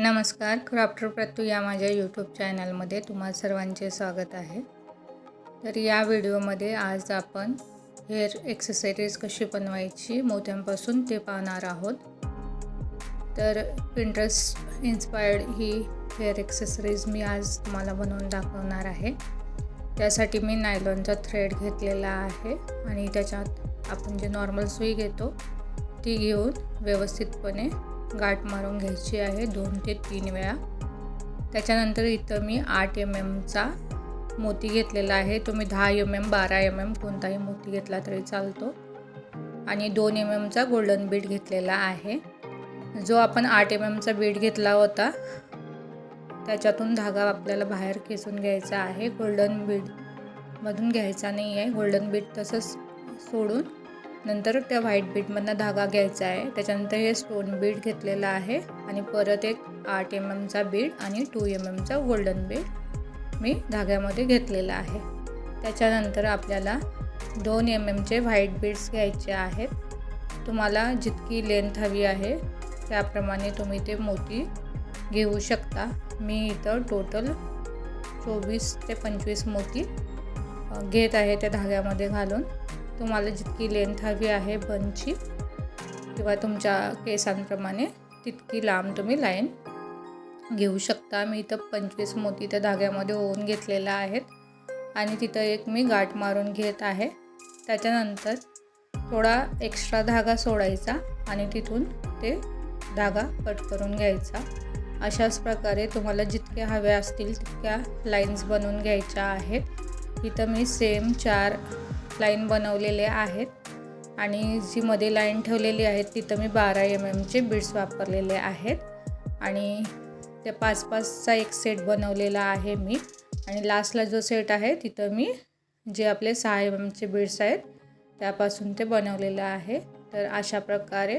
नमस्कार, क्राफ्टर प्रत्यू या माझ्या यूट्यूब चॅनलमध्ये तुम्हा सर्वांचे स्वागत आहे। तर या व्हिडिओमध्ये आज आपण हेअर एक्सेसरीज कशी बनवायची मोत्यांपासून ते पाहणार आहोत। तर पिंटरेस्ट इन्स्पायर्ड ही हेअर एक्सेसरीज मी आज तुम्हाला बनवून दाखवणार आहे। त्यासाठी मी नायलॉनचा थ्रेड घेतलेला आहे आणि त्याच्यात आपण जे नॉर्मल सुई घेतो ती घेऊन व्यवस्थितपणे गाठ मारून घ्यायची आहे 2 ते 3 वेळा। त्याच्यानंतर इथं मी 8 mm चा मोती घेतलेला आहे। तुम्ही 10 mm 12 mm कोणताही मोती घेतला तरी चालतो आणि 2 mm चा गोल्डन बीड घेतलेला आहे। जो आपण 8 mm चा बीड घेतला होता त्याच्यातून धागा आपल्याला बाहेर खेचून घ्यायचा आहे। गोल्डन बीड मधून घ्यायचा नाही आहे। गोल्डन बीड तसंच सोडून नंतर त्या व्हाईट बीडमधनं धागा घ्यायचा आहे। त्याच्यानंतर हे स्टोन बीड घेतलेला आहे आणि परत एक 8 mm चा बीड आणि 2 mm चा गोल्डन बीड मी धाग्यामध्ये घेतलेला आहे। त्याच्यानंतर आपल्याला 2 mm चे व्हाईट बीड्स घ्यायचे आहेत। तुम्हाला जितकी लेंथ हवी आहे त्याप्रमाणे तुम्ही ते मोती घेऊ शकता। मी इथं टोटल 24 ते 25 मोती घेत आहे त्या धाग्यामध्ये घालून। तुम्हाला जितकी लेंथ हवी आहे बनची किंवा तुमच्या केसांप्रमाणे तितकी लांब तुम्ही लाईन घेऊ शकता। मी इथं 25 मोती त्या धाग्यामध्ये ओवून घेतलेला आहेत आणि तिथं एक मी गाठ मारून घेत आहे। त्याच्यानंतर थोडा एक्स्ट्रा धागा सोडायचा आणि तिथून ते धागा कट करून घ्यायचा। अशाच प्रकारे तुम्हाला जितक्या हव्या असतील तितक्या लाईन्स बनवून घ्यायच्या आहेत। इथं मी सेम 4 लाईन बनवलेले आहेत आणि जी मध्ये लाईन ठेवलेली आहे तिथं मी 12 mm चे बीड्स वापरलेले आहेत आणि त्या 5-5 चा एक सेट बनवलेला आहे मी आणि लास्टला जो सेट आहे तिथं मी जे आपले 6 mm चे बीड्स आहेत त्यापासून ते बनवलेलं आहे। तर अशा प्रकारे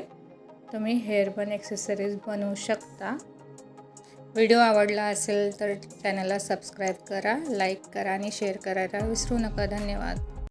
तुम्ही हेअर बन एक्सेसरीज बनवू शकता। व्हिडिओ आवडला असेल तर चॅनलला सबस्क्राईब करा, लाईक करा आणि शेअर करायला विसरू नका। धन्यवाद।